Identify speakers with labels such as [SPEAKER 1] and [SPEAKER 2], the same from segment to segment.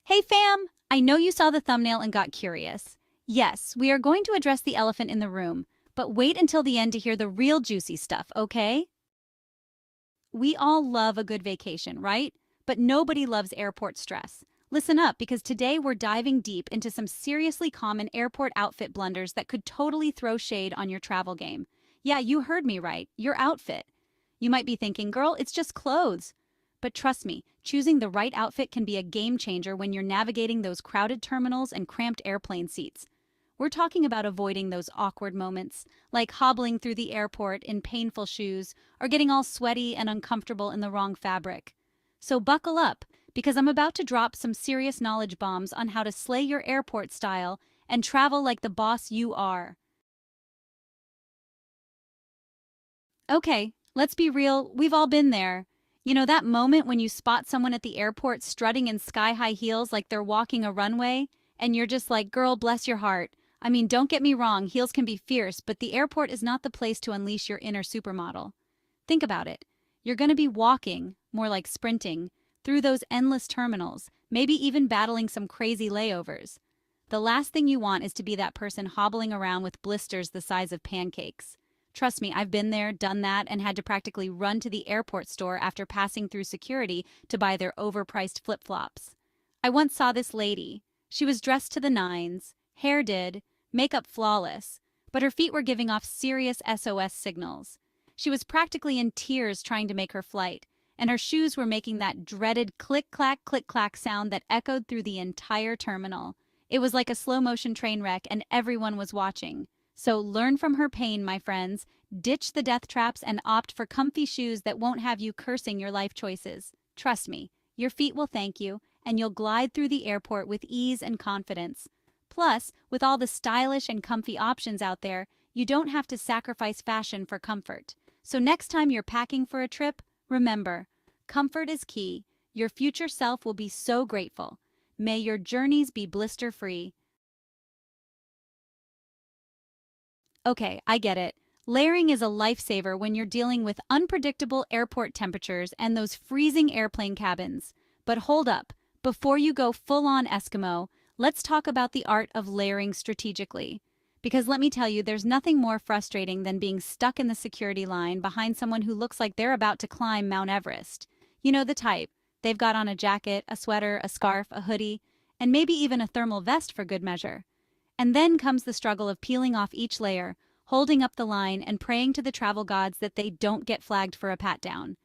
[SPEAKER 1] Hey fam! I know you saw the thumbnail and got curious. Yes, we are going to address the elephant in the room, but wait until the end to hear the real juicy stuff, okay? We all love a good vacation, right? But nobody loves airport stress. Listen up, because today we're diving deep into some seriously common airport outfit blunders that could totally throw shade on your travel game. Yeah, you heard me right, your outfit. You might be thinking, girl, it's just clothes. But trust me, choosing the right outfit can be a game changer when you're navigating those crowded terminals and cramped airplane seats. We're talking about avoiding those awkward moments, like hobbling through the airport in painful shoes or getting all sweaty and uncomfortable in the wrong fabric. So buckle up, because I'm about to drop some serious knowledge bombs on how to slay your airport style and travel like the boss you are. Okay, let's be real, we've all been there. You know that moment when you spot someone at the airport strutting in sky-high heels like they're walking a runway, and you're just like, girl, bless your heart. I mean, don't get me wrong, heels can be fierce, but the airport is not the place to unleash your inner supermodel. Think about it. You're going to be walking, more like sprinting, through those endless terminals, maybe even battling some crazy layovers. The last thing you want is to be that person hobbling around with blisters the size of pancakes. Trust me, I've been there, done that, and had to practically run to the airport store after passing through security to buy their overpriced flip-flops. I once saw this lady. She was dressed to the nines, hair did, makeup flawless, but her feet were giving off serious SOS signals. She was practically in tears trying to make her flight, and her shoes were making that dreaded click-clack sound that echoed through the entire terminal. It was like a slow-motion train wreck, and everyone was watching. So learn from her pain, my friends. Ditch the death traps and opt for comfy shoes that won't have you cursing your life choices. Trust me, your feet will thank you, and you'll glide through the airport with ease and confidence. Plus, with all the stylish and comfy options out there, you don't have to sacrifice fashion for comfort. So next time you're packing for a trip, remember, comfort is key. Your future self will be so grateful. May your journeys be blister-free. Okay, I get it. Layering is a lifesaver when you're dealing with unpredictable airport temperatures and those freezing airplane cabins. But hold up, before you go full-on Eskimo, let's talk about the art of layering strategically. Because let me tell you, there's nothing more frustrating than being stuck in the security line behind someone who looks like they're about to climb Mount Everest. You know the type. They've got on a jacket, a sweater, a scarf, a hoodie, and maybe even a thermal vest for good measure. And then comes the struggle of peeling off each layer, holding up the line and praying to the travel gods that they don't get flagged for a pat-down.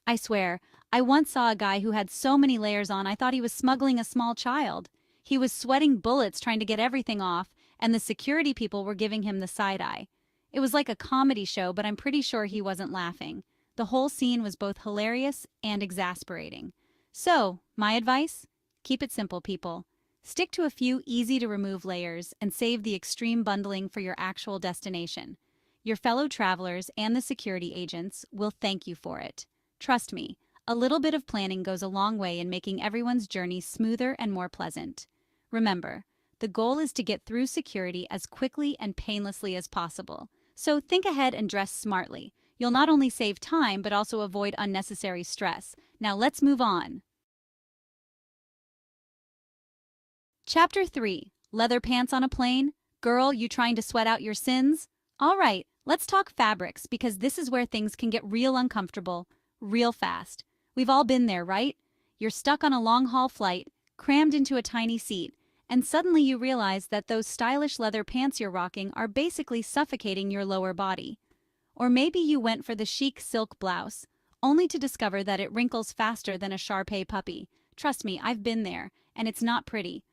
[SPEAKER 1] I swear, I once saw a guy who had so many layers on I thought he was smuggling a small child. He was sweating bullets trying to get everything off, and the security people were giving him the side eye. It was like a comedy show, but I'm pretty sure he wasn't laughing. The whole scene was both hilarious and exasperating. So, my advice? Keep it simple, people. Stick to a few easy-to-remove layers and save the extreme bundling for your actual destination. Your fellow travelers and the security agents will thank you for it. Trust me, a little bit of planning goes a long way in making everyone's journey smoother and more pleasant. Remember, the goal is to get through security as quickly and painlessly as possible. So think ahead and dress smartly. You'll not only save time but also avoid unnecessary stress. Now let's move on. Chapter 3. Leather pants on a plane? Girl, you trying to sweat out your sins? All right, let's talk fabrics, because this is where things can get real uncomfortable, real fast. We've all been there, right? You're stuck on a long-haul flight, crammed into a tiny seat, and suddenly you realize that those stylish leather pants you're rocking are basically suffocating your lower body. Or maybe you went for the chic silk blouse, only to discover that it wrinkles faster than a Shar-Pei puppy. Trust me, I've been there, and it's not pretty.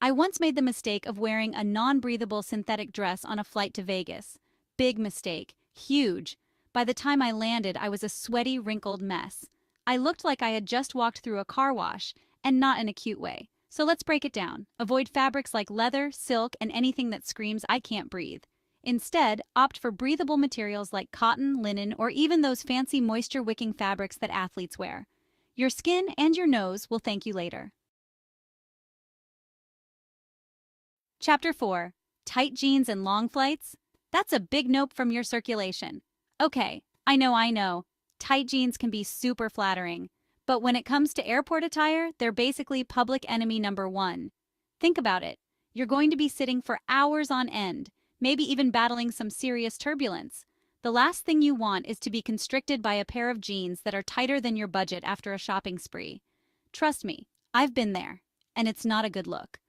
[SPEAKER 1] I once made the mistake of wearing a non-breathable synthetic dress on a flight to Vegas. Big mistake. Huge. By the time I landed, I was a sweaty, wrinkled mess. I looked like I had just walked through a car wash, and not in a cute way. So let's break it down. Avoid fabrics like leather, silk, and anything that screams, "I can't breathe." Instead, opt for breathable materials like cotton, linen, or even those fancy moisture-wicking fabrics that athletes wear. Your skin and your nose will thank you later. Chapter 4. Tight jeans and long flights? That's a big nope from your circulation. Okay, I know. Tight jeans can be super flattering. But when it comes to airport attire, they're basically public enemy number one. Think about it. You're going to be sitting for hours on end, maybe even battling some serious turbulence. The last thing you want is to be constricted by a pair of jeans that are tighter than your budget after a shopping spree. Trust me, I've been there, and it's not a good look.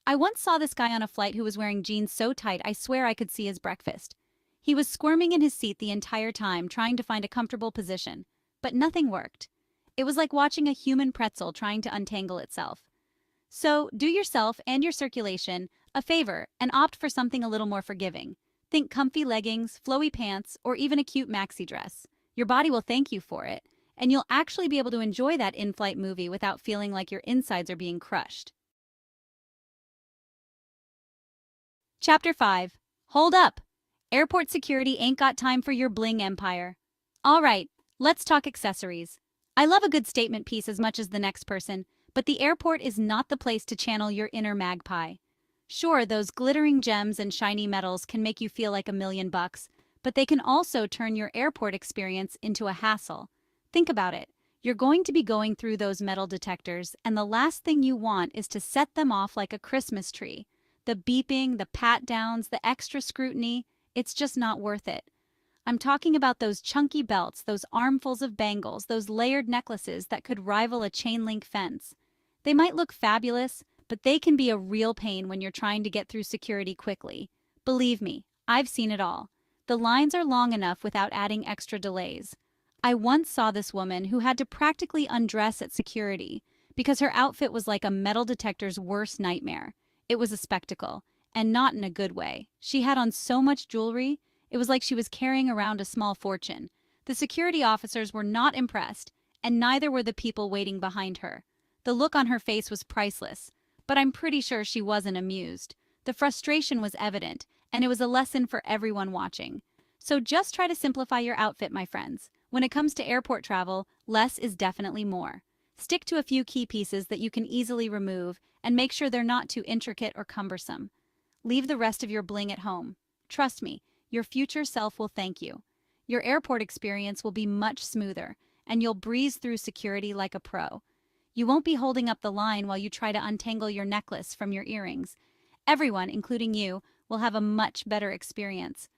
[SPEAKER 1] I once saw this guy on a flight who was wearing jeans so tight I swear I could see his breakfast. He was squirming in his seat the entire time, trying to find a comfortable position, but nothing worked. It was like watching a human pretzel trying to untangle itself. So, do yourself and your circulation a favor and opt for something a little more forgiving. Think comfy leggings, flowy pants, or even a cute maxi dress. Your body will thank you for it, and you'll actually be able to enjoy that in-flight movie without feeling like your insides are being crushed. Chapter 5. Hold up! Airport security ain't got time for your bling empire. Alright, let's talk accessories. I love a good statement piece as much as the next person, but the airport is not the place to channel your inner magpie. Sure, those glittering gems and shiny metals can make you feel like $1,000,000, but they can also turn your airport experience into a hassle. Think about it. You're going to be going through those metal detectors, and the last thing you want is to set them off like a Christmas tree. The beeping, the pat-downs, the extra scrutiny, it's just not worth it. I'm talking about those chunky belts, those armfuls of bangles, those layered necklaces that could rival a chain-link fence. They might look fabulous, but they can be a real pain when you're trying to get through security quickly. Believe me, I've seen it all. The lines are long enough without adding extra delays. I once saw this woman who had to practically undress at security because her outfit was like a metal detector's worst nightmare. It was a spectacle, and not in a good way. She had on so much jewelry, it was like she was carrying around a small fortune. The security officers were not impressed, and neither were the people waiting behind her. The look on her face was priceless, but I'm pretty sure she wasn't amused. The frustration was evident, and it was a lesson for everyone watching. So just try to simplify your outfit, my friends. When it comes to airport travel, less is definitely more. Stick to a few key pieces that you can easily remove, and make sure they're not too intricate or cumbersome. Leave the rest of your bling at home. Trust me, your future self will thank you. Your airport experience will be much smoother, and you'll breeze through security like a pro. You won't be holding up the line while you try to untangle your necklace from your earrings. Everyone, including you, will have a much better experience.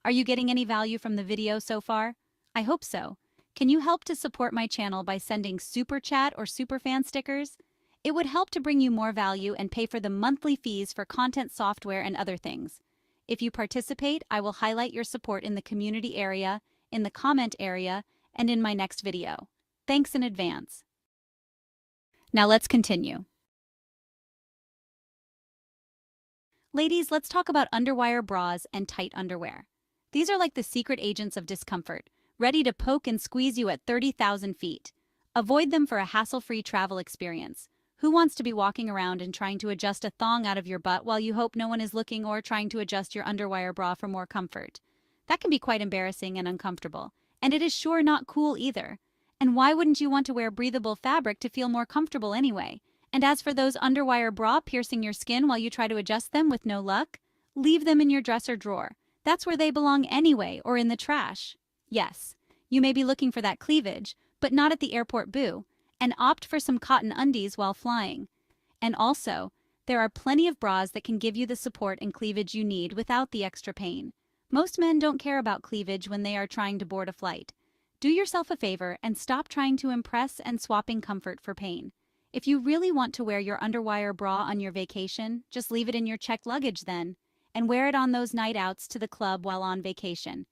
[SPEAKER 1] Are you getting any value from the video so far? I hope so. Can you help to support my channel by sending Super Chat or Superfan stickers? It would help to bring you more value and pay for the monthly fees for content software and other things. If you participate, I will highlight your support in the community area, in the comment area, and in my next video. Thanks in advance. Now let's continue. Ladies, let's talk about underwire bras and tight underwear. These are like the secret agents of discomfort, ready to poke and squeeze you at 30,000 feet. Avoid them for a hassle-free travel experience. Who wants to be walking around and trying to adjust a thong out of your butt while you hope no one is looking, or trying to adjust your underwire bra for more comfort? That can be quite embarrassing and uncomfortable, and it is sure not cool either. And why wouldn't you want to wear breathable fabric to feel more comfortable anyway? And as for those underwire bra piercing your skin while you try to adjust them with no luck, leave them in your dresser drawer. That's where they belong anyway, or in the trash. Yes, you may be looking for that cleavage, but not at the airport boo, and opt for some cotton undies while flying. And also, there are plenty of bras that can give you the support and cleavage you need without the extra pain. Most men don't care about cleavage when they are trying to board a flight. Do yourself a favor and stop trying to impress and swapping comfort for pain. If you really want to wear your underwire bra on your vacation, just leave it in your checked luggage then, and wear it on those night outs to the club while on vacation.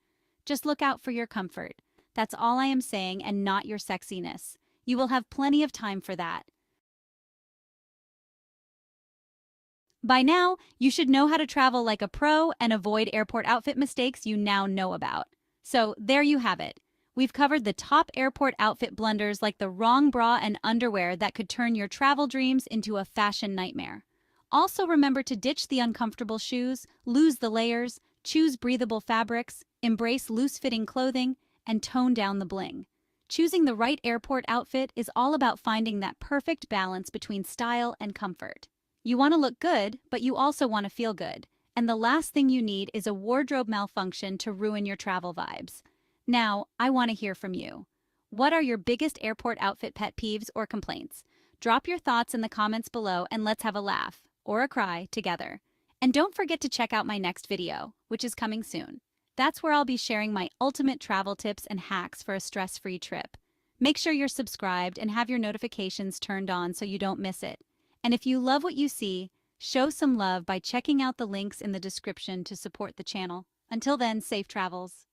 [SPEAKER 1] Just look out for your comfort. That's all I am saying, and not your sexiness. You will have plenty of time for that. By now, you should know how to travel like a pro and avoid airport outfit mistakes you now know about. So there you have it. We've covered the top airport outfit blunders, like the wrong bra and underwear that could turn your travel dreams into a fashion nightmare. Also remember to ditch the uncomfortable shoes, lose the layers, choose breathable fabrics, embrace loose-fitting clothing, and tone down the bling. Choosing the right airport outfit is all about finding that perfect balance between style and comfort. You want to look good, but you also want to feel good. And the last thing you need is a wardrobe malfunction to ruin your travel vibes. Now, I want to hear from you. What are your biggest airport outfit pet peeves or complaints? Drop your thoughts in the comments below and let's have a laugh or a cry together. And don't forget to check out my next video, which is coming soon. That's where I'll be sharing my ultimate travel tips and hacks for a stress-free trip. Make sure you're subscribed and have your notifications turned on so you don't miss it. And if you love what you see, show some love by checking out the links in the description to support the channel. Until then, safe travels.